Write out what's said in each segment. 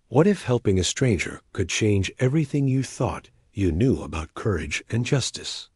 What if helping a stranger could change everything you thought you knew about courage and justice?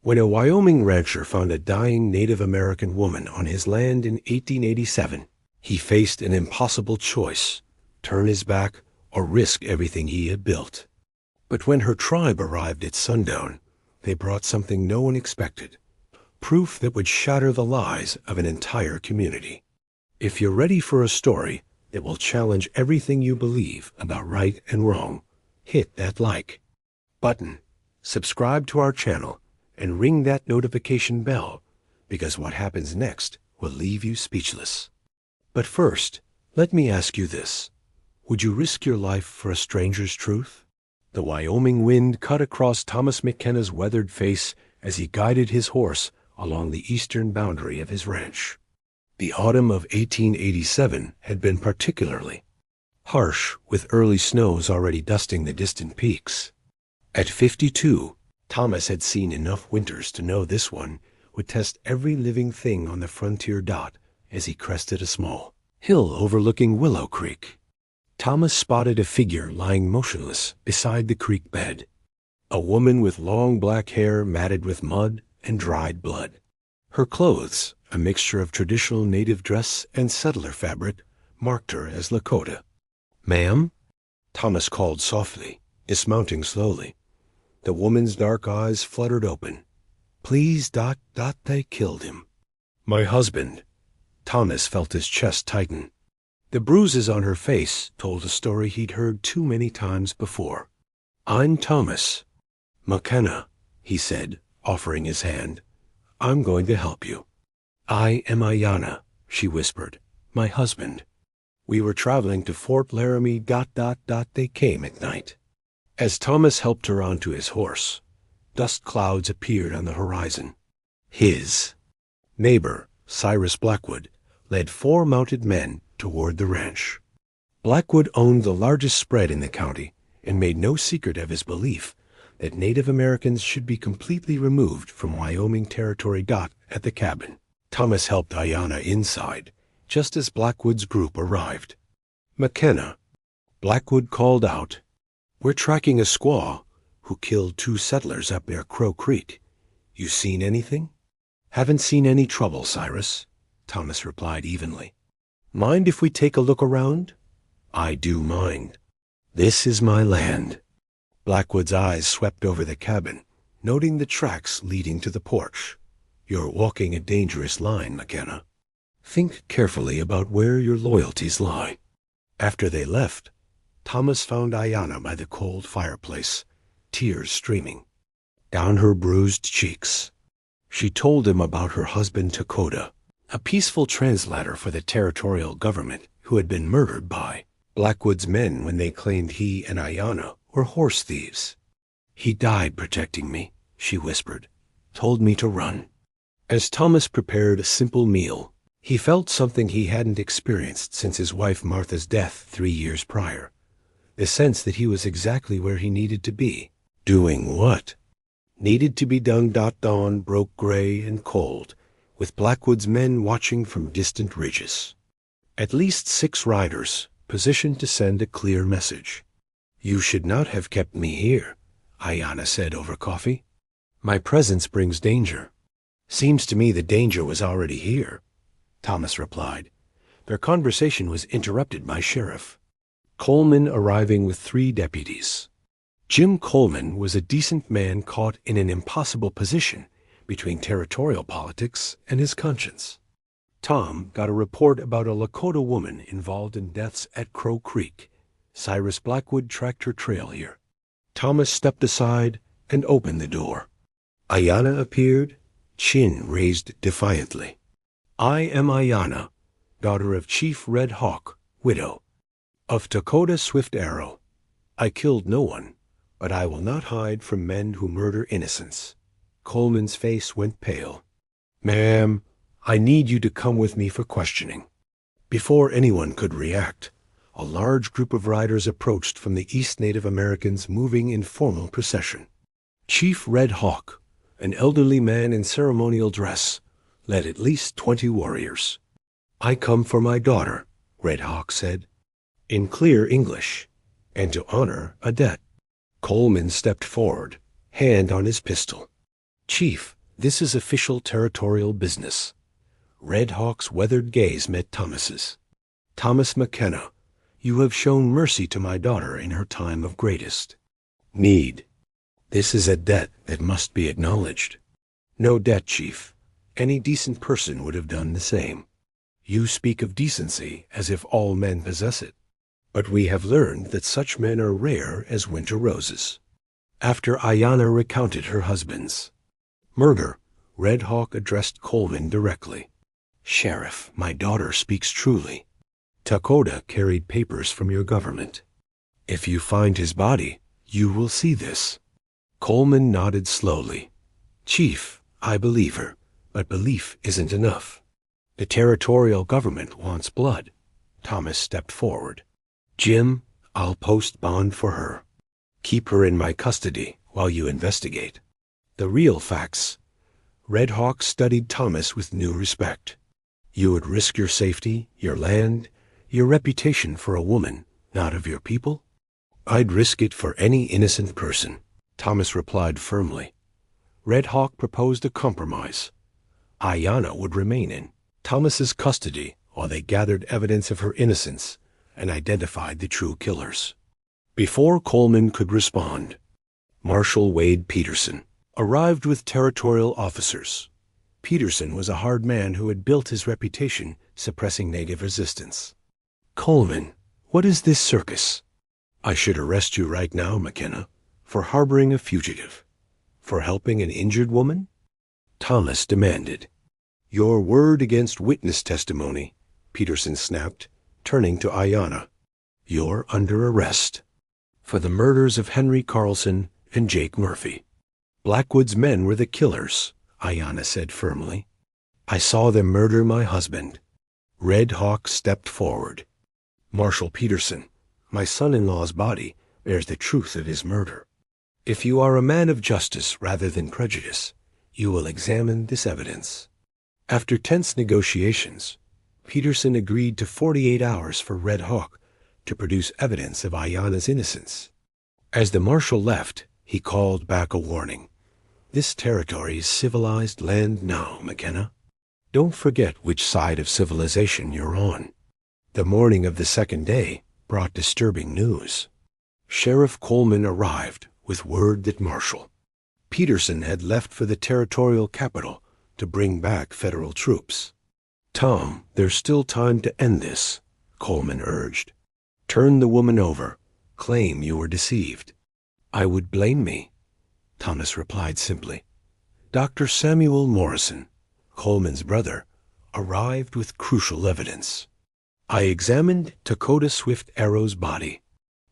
When a Wyoming rancher found a dying Native American woman on his land in 1887, he faced an impossible choice: turn his back or risk everything he had built. But when her tribe arrived at Sundown, they brought something no one expected: proof that would shatter the lies of an entire community. If you're ready for a story that will challenge everything you believe about right and wrong, hit that like button, subscribe to our channel, and ring that notification bell, because what happens next will leave you speechless. But first, let me ask you this. Would you risk your life for a stranger's truth? The Wyoming wind cut across Thomas McKenna's weathered face as he guided his horse along the eastern boundary of his ranch. The autumn of 1887 had been particularly harsh, with early snows already dusting the distant peaks. At 52, Thomas had seen enough winters to know this one would test every living thing on the frontier dot as he crested a small hill overlooking Willow Creek. Thomas spotted a figure lying motionless beside the creek bed. A woman with long black hair matted with mud and dried blood. Her clothes, a mixture of traditional native dress and settler fabric, marked her as Lakota. "Ma'am?" Thomas called softly, dismounting slowly. The woman's dark eyes fluttered open. "Please, they killed him." "My husband." Thomas felt his chest tighten. The bruises on her face told a story he'd heard too many times before. "I'm Thomas McKenna," he said, offering his hand. "I'm going to help you." "I am Ayanna," she whispered, "my husband. We were traveling to Fort Laramie. They came at night." As Thomas helped her onto his horse, dust clouds appeared on the horizon. His neighbor, Cyrus Blackwood, led 4 mounted men toward the ranch. Blackwood owned the largest spread in the county and made no secret of his belief that Native Americans should be completely removed from Wyoming territory. At the cabin, Thomas helped Ayanna inside, just as Blackwood's group arrived. "McKenna," Blackwood called out, "we're tracking a squaw who killed 2 settlers up near Crow Creek. You seen anything?" "Haven't seen any trouble, Cyrus," Thomas replied evenly. "Mind if we take a look around?" "I do mind. This is my land." Blackwood's eyes swept over the cabin, noting the tracks leading to the porch. "You're walking a dangerous line, McKenna. Think carefully about where your loyalties lie." After they left, Thomas found Ayanna by the cold fireplace, tears streaming down her bruised cheeks. She told him about her husband Takoda, a peaceful translator for the territorial government who had been murdered by Blackwood's men when they claimed he and Ayanna were horse thieves. "He died protecting me," she whispered, "told me to run." As Thomas prepared a simple meal, he felt something he hadn't experienced since his wife Martha's death 3 years prior. The sense that he was exactly where he needed to be. Doing what needed to be done. Dawn broke gray and cold, with Blackwood's men watching from distant ridges. At least 6 riders, positioned to send a clear message. "You should not have kept me here," Ayanna said over coffee. "My presence brings danger." "Seems to me the danger was already here," Thomas replied. Their conversation was interrupted by Sheriff Coleman arriving with 3 deputies. Jim Coleman was a decent man caught in an impossible position between territorial politics and his conscience. Tom got a report about a Lakota woman involved in deaths at Crow Creek. Cyrus Blackwood tracked her trail here. Thomas stepped aside and opened the door. Ayanna appeared, chin raised defiantly. "I am Ayanna, daughter of Chief Red Hawk, widow, of Takoda Swift Arrow. I killed no one, but I will not hide from men who murder innocents." Coleman's face went pale. "Ma'am, I need you to come with me for questioning." Before anyone could react, a large group of riders approached from the East Native Americans moving in formal procession. Chief Red Hawk, an elderly man in ceremonial dress, led at least 20 warriors. "I come for my daughter," Red Hawk said. In clear English, and to honor a debt. Coleman stepped forward, hand on his pistol. Chief, this is official territorial business. Red Hawk's weathered gaze met Thomas's. Thomas McKenna, you have shown mercy to my daughter in her time of greatest need. This is a debt that must be acknowledged. No debt, Chief. Any decent person would have done the same. You speak of decency as if all men possess it. But we have learned that such men are rare as winter roses. After Ayanna recounted her husband's murder, Red Hawk addressed Coleman directly. Sheriff, my daughter speaks truly. Takoda carried papers from your government. If you find his body, you will see this. Coleman nodded slowly. Chief, I believe her, but belief isn't enough. The territorial government wants blood. Thomas stepped forward. Jim, I'll post bond for her. Keep her in my custody while you investigate. The real facts. Red Hawk studied Thomas with new respect. You would risk your safety, your land, your reputation for a woman, not of your people? I'd risk it for any innocent person, Thomas replied firmly. Red Hawk proposed a compromise. Ayanna would remain in Thomas's custody while they gathered evidence of her innocence and identified the true killers. Before Coleman could respond, Marshal Wade Peterson arrived with territorial officers. Peterson was a hard man who had built his reputation suppressing native resistance. Coleman, what is this circus? I should arrest you right now, McKenna, for harboring a fugitive. For helping an injured woman? Thomas demanded. Your word against witness testimony, Peterson snapped, turning to Ayanna. You're under arrest for the murders of Henry Carlson and Jake Murphy. Blackwood's men were the killers, Ayanna said firmly. I saw them murder my husband. Red Hawk stepped forward. Marshal Peterson, my son-in-law's body bears the truth of his murder. If you are a man of justice rather than prejudice, you will examine this evidence. After tense negotiations, Peterson agreed to 48 hours for Red Hawk to produce evidence of Ayanna's innocence. As the marshal left, he called back a warning. This territory is civilized land now, McKenna. Don't forget which side of civilization you're on. The morning of the second day brought disturbing news. Sheriff Coleman arrived with word that Marshal Peterson had left for the territorial capital to bring back federal troops. Tom, there's still time to end this, Coleman urged. Turn the woman over. Claim you were deceived. I would blame me, Thomas replied simply. Dr. Samuel Morrison, Coleman's brother, arrived with crucial evidence. I examined Takoda Swift Arrow's body.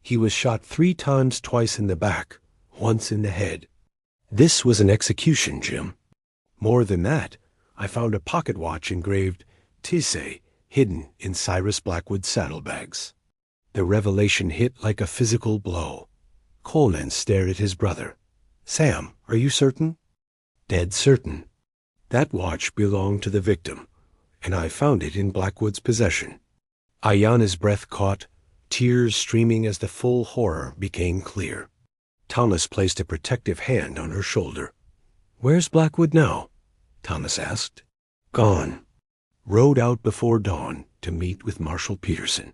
He was shot 3 times, twice in the back, once in the head. This was an execution, Jim. More than that, I found a pocket watch engraved Tissay hidden in Cyrus Blackwood's saddlebags. The revelation hit like a physical blow. Coleman stared at his brother. Sam, are you certain? Dead certain. That watch belonged to the victim, and I found it in Blackwood's possession. Ayanna's breath caught, tears streaming as the full horror became clear. Thomas placed a protective hand on her shoulder. Where's Blackwood now? Thomas asked. Gone. Rode out before dawn to meet with Marshal Peterson.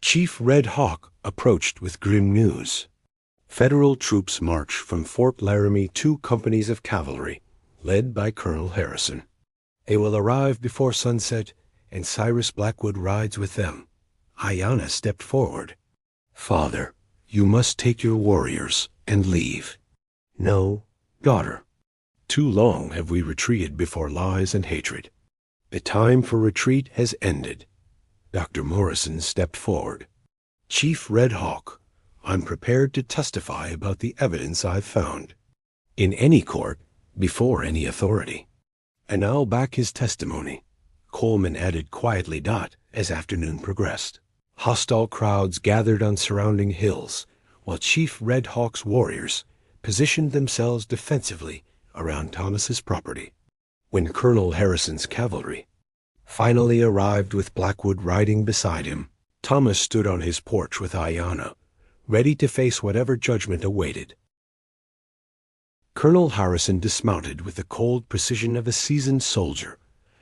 Chief Red Hawk approached with grim news. Federal troops march from Fort Laramie 2 companies of cavalry, led by Colonel Harrison. They will arrive before sunset, and Cyrus Blackwood rides with them. Ayanna stepped forward. Father, you must take your warriors and leave. No, daughter. Too long have we retreated before lies and hatred. The time for retreat has ended. Dr. Morrison stepped forward. Chief Red Hawk, I'm prepared to testify about the evidence I've found. In any court, before any authority. And I'll back his testimony, Coleman added quietly as afternoon progressed. Hostile crowds gathered on surrounding hills, while Chief Red Hawk's warriors positioned themselves defensively around Thomas's property. When Colonel Harrison's cavalry finally arrived with Blackwood riding beside him, Thomas stood on his porch with Ayanna, ready to face whatever judgment awaited. Colonel Harrison dismounted with the cold precision of a seasoned soldier,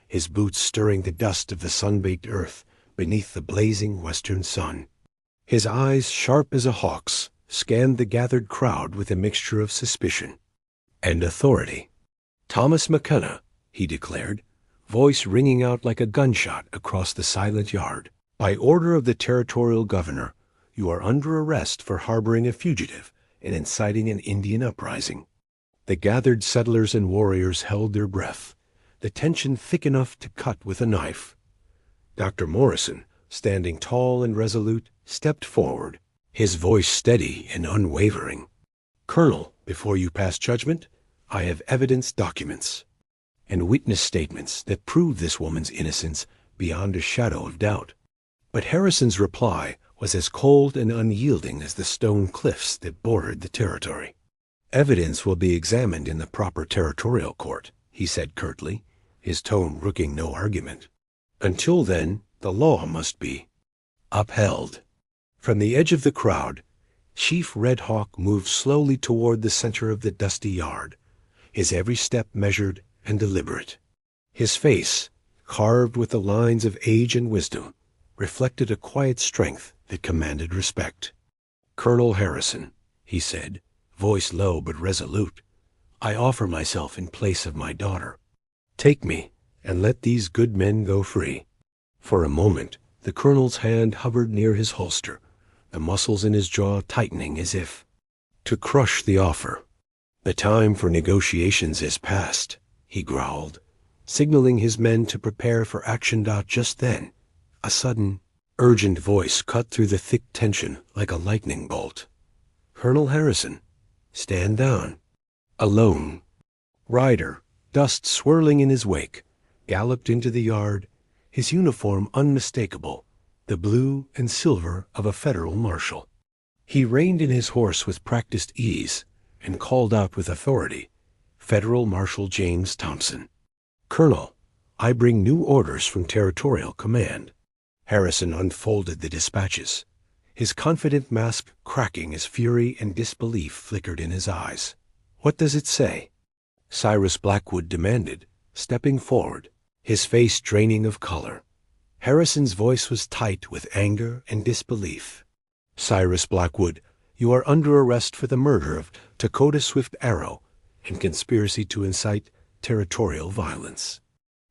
his boots stirring the dust of the sun-baked earth beneath the blazing western sun. His eyes, sharp as a hawk's, scanned the gathered crowd with a mixture of suspicion and authority. "Thomas McKenna," he declared, voice ringing out like a gunshot across the silent yard. "By order of the territorial governor, you are under arrest for harboring a fugitive and inciting an Indian uprising." The gathered settlers and warriors held their breath, the tension thick enough to cut with a knife. Dr. Morrison, standing tall and resolute, stepped forward, his voice steady and unwavering. "Colonel, before you pass judgment, I have evidence documents and witness statements that prove this woman's innocence beyond a shadow of doubt." But Harrison's reply was as cold and unyielding as the stone cliffs that bordered the territory. "Evidence will be examined in the proper territorial court," he said curtly, his tone brooking no argument. "Until then, the law must be upheld." From the edge of the crowd, Chief Red Hawk moved slowly toward the center of the dusty yard, his every step measured and deliberate. His face, carved with the lines of age and wisdom, reflected a quiet strength that commanded respect. "Colonel Harrison," he said, voice low but resolute, "I offer myself in place of my daughter. Take me, and let these good men go free." For a moment, the colonel's hand hovered near his holster, the muscles in his jaw tightening as if to crush the offer. "The time for negotiations is past," he growled, signaling his men to prepare for action. Just then, a sudden, urgent voice cut through the thick tension like a lightning bolt. "Colonel Harrison, stand down." A lone rider, dust swirling in his wake, galloped into the yard, his uniform unmistakable, the blue and silver of a federal marshal. He reined in his horse with practiced ease and called out with authority, "Federal Marshal James Thompson." "Colonel, I bring new orders from Territorial Command." Harrison unfolded the dispatches, his confident mask cracking as fury and disbelief flickered in his eyes. "What does it say?" Cyrus Blackwood demanded, stepping forward, his face draining of color. Harrison's voice was tight with anger and disbelief. "Cyrus Blackwood, you are under arrest for the murder of Dakota Swift Arrow and conspiracy to incite territorial violence."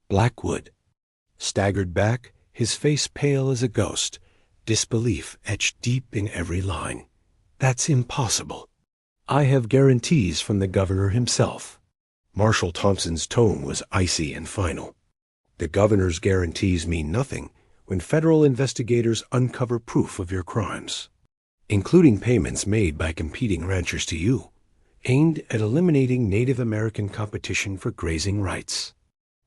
Blackwood staggered back, his face pale as a ghost, disbelief etched deep in every line. "That's impossible. I have guarantees from the governor himself." Marshal Thompson's tone was icy and final. "The governor's guarantees mean nothing when federal investigators uncover proof of your crimes, including payments made by competing ranchers to you, aimed at eliminating Native American competition for grazing rights."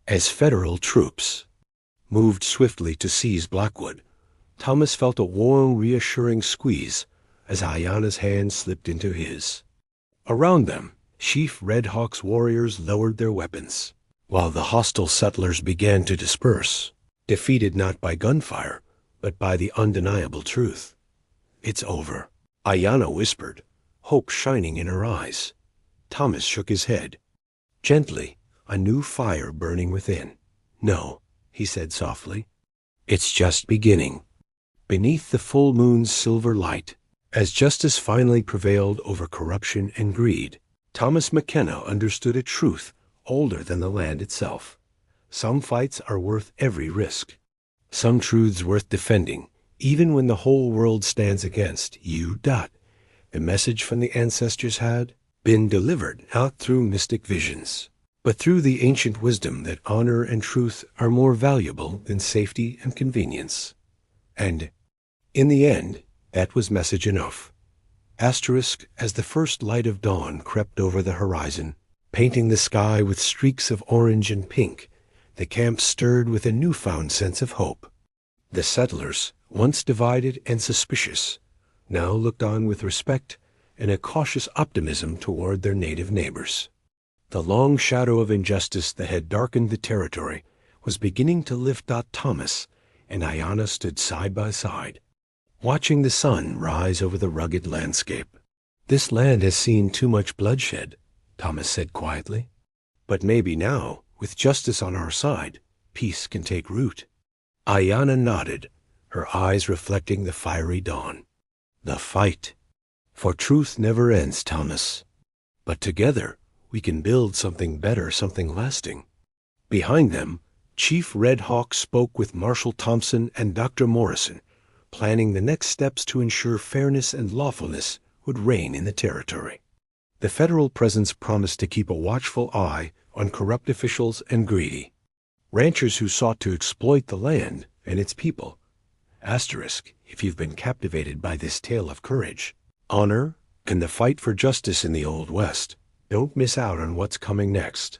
As federal troops moved swiftly to seize Blackwood, Thomas felt a warm, reassuring squeeze as Ayanna's hand slipped into his. Around them, Chief Red Hawk's warriors lowered their weapons, while the hostile settlers began to disperse, defeated not by gunfire, but by the undeniable truth. "It's over," Ayanna whispered, hope shining in her eyes. Thomas shook his head, gently, a new fire burning within. "No," he said softly, "it's just beginning." Beneath the full moon's silver light, as justice finally prevailed over corruption and greed, Thomas McKenna understood a truth older than the land itself. Some fights are worth every risk. Some truths worth defending, even when the whole world stands against you. The message from the ancestors had been delivered not through mystic visions, but through the ancient wisdom that honor and truth are more valuable than safety and convenience. And in the end, that was message enough. Asterisk, as the first light of dawn crept over the horizon, painting the sky with streaks of orange and pink, the camp stirred with a newfound sense of hope. The settlers, once divided and suspicious, now looked on with respect and a cautious optimism toward their native neighbors. The long shadow of injustice that had darkened the territory was beginning to lift. Thomas and Ayanna stood side by side, watching the sun rise over the rugged landscape. "This land has seen too much bloodshed," Thomas said quietly. "But maybe now, with justice on our side, peace can take root." Ayanna nodded, her eyes reflecting the fiery dawn. "The fight. For truth never ends, Thomas. But together, we can build something better, something lasting." Behind them, Chief Red Hawk spoke with Marshal Thompson and Dr. Morrison, planning the next steps to ensure fairness and lawfulness would reign in the territory. The federal presence promised to keep a watchful eye on corrupt officials and greedy ranchers who sought to exploit the land and its people. Asterisk, if you've been captivated by this tale of courage, honor, and the fight for justice in the Old West, don't miss out on what's coming next.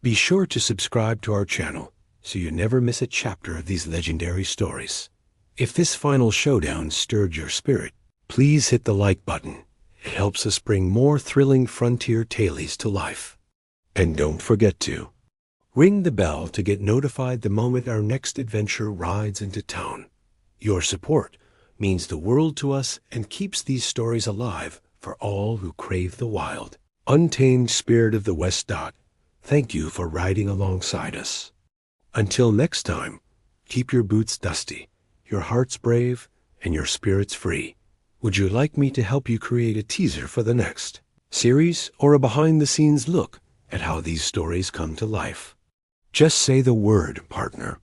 Be sure to subscribe to our channel so you never miss a chapter of these legendary stories. If this final showdown stirred your spirit, please hit the like button. It helps us bring more thrilling frontier tales to life. And don't forget to ring the bell to get notified the moment our next adventure rides into town. Your support means the world to us and keeps these stories alive for all who crave the wild. Untamed spirit of the West Dot, thank you for riding alongside us. Until next time, keep your boots dusty, your hearts brave, and your spirits free. Would you like me to help you create a teaser for the next series or a behind-the-scenes look at how these stories come to life? Just say the word, partner,